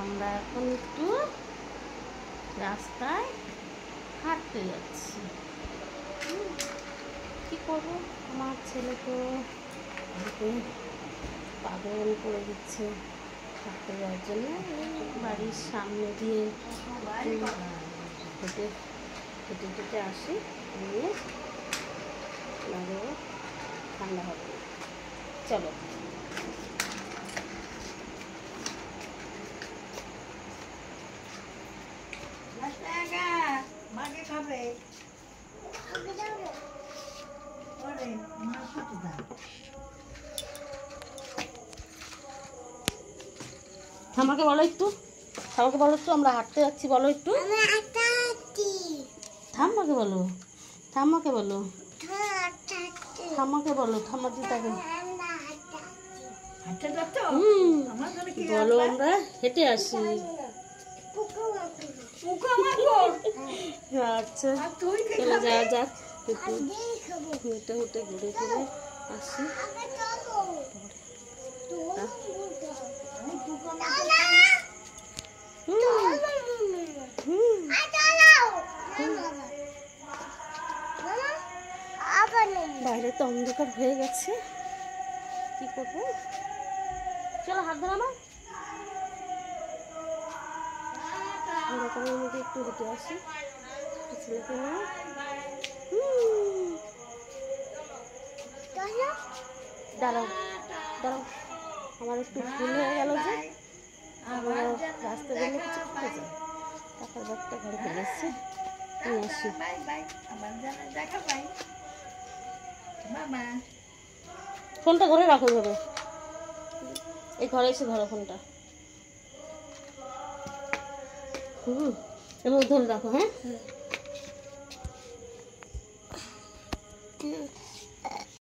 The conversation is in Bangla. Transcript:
আমরা এখন একটু রাস্তায় হাঁটতে যাচ্ছি। কী করবো, আমার ছেলে তো পাগল করে দিচ্ছে হাঁটতে যাওয়ার জন্য। বাড়ির সামনে দিয়ে হেঁটে হেঁটে হেঁটে আসি, নিয়ে নাহলে ঠান্ডা হবে। চলো আমাকে বলো একটু, আমাকে বলো একটু, আমরা হাঁটতে যাচ্ছি, বলো একটু। ঠাম্মাকে বলো, ঠাম্মাকে বলো, ঠাম্মাকে বলো, ঠাম্মা দিদাকে বলো আমরা হেঁটে আসি। আচ্ছা চলে যাওয়া যাক, একটু হেঁটে হেঁটে ঘুরে ঘুরে আসি। বাইরে তো অন্ধকার হয়ে গেছে, কি করবো। চলো হাত ধরো আমার, অন্ধকারের মধ্যে একটু হেঁটে আসি ছেলেকে নিয়ে। দাঁড়াও দাঁড়াও, আমার একটু ভুল হয়ে গেল যে আমরা রাস্তা গেলে কিছু খেতে যাই। টাকার ব্যাগটা ঘরে ফেলে এসছি, নিয়ে আসি। ফোনটা ধরে রাখো, ধরো এই ঘরে এসে ধরো ফোনটা। এবার ধরে রাখো, হ্যাঁ।